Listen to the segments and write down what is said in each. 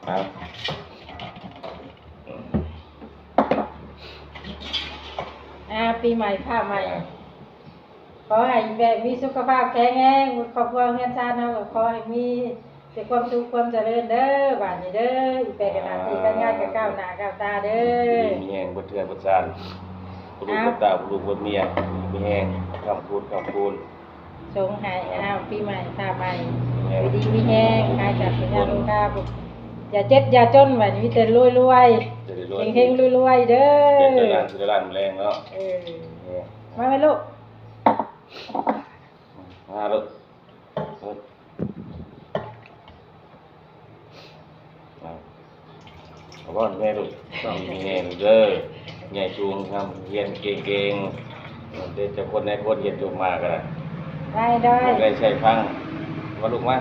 ครับปีใหม่ข้าวใหม่ขอให้แบบมีสุขภาพแข็งแรงครอบครัวเฮือนชาติเฮาก็ขอให้มีแต่ความสุขความเจริญเด้อบาดนี้เด้ออีกแปลกหน้าที่การงานก็ก้าวหน้าก้าวตาเด้อ มีแห้งบนเทือนบนซานลูกบนตาลูกบนเมียมีแห้งคำพูนชงให้ปีใหม่ข้าวใหม่อยู่ดีมีแห้งหายจากสัญญาโลกาอย่าเจ็บอย่าจนแบบนี้มีแต่รวยๆเฮงๆรวยๆเด้อเป็นร้านแรงเนาะมาไหมลูกมาลูกเอาบ้านแม่ลูกต้องมีแห้งเด้อใหญ่ชูงทำเรียนเก่งๆเดี๋ยวจะคนในคนเรียนจบมากันได้ได้ใช้ฟังมาลูกมา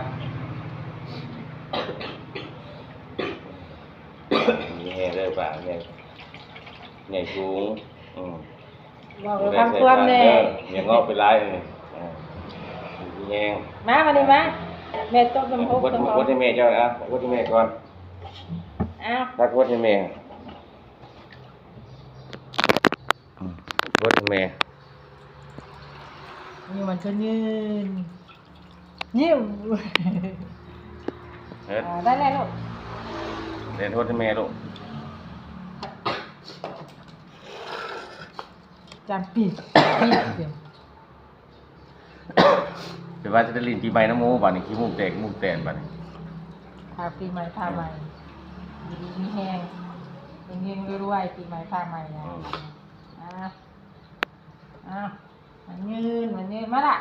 มีแห้งเด้อป่ะใหญ่ชูงบอกเลยความความแน่อย่างงอกเป็นไรเลยมีแห้งมาดิมาแม่ต้มน้ำพุต้มหอมวัดที่แม่เจ้านะวัดที่แม่ก่อนทักวัดที่แม่วัดที่แม่นี่มันก็ยืนยิ้มได้แล้วลูกเรียนโทษที่แม่ลูกจำปีเป็นว่าจะได้ลินปีใหม่น้ำมูบ้านนี้ขี้มูกแตกมูกแตนบ้านนี้ปีใหม่ผ้าใหม่ดีมีแห้งเฮงๆรวยๆปีใหม่ผ้าใหม่นะมันยืนมาละ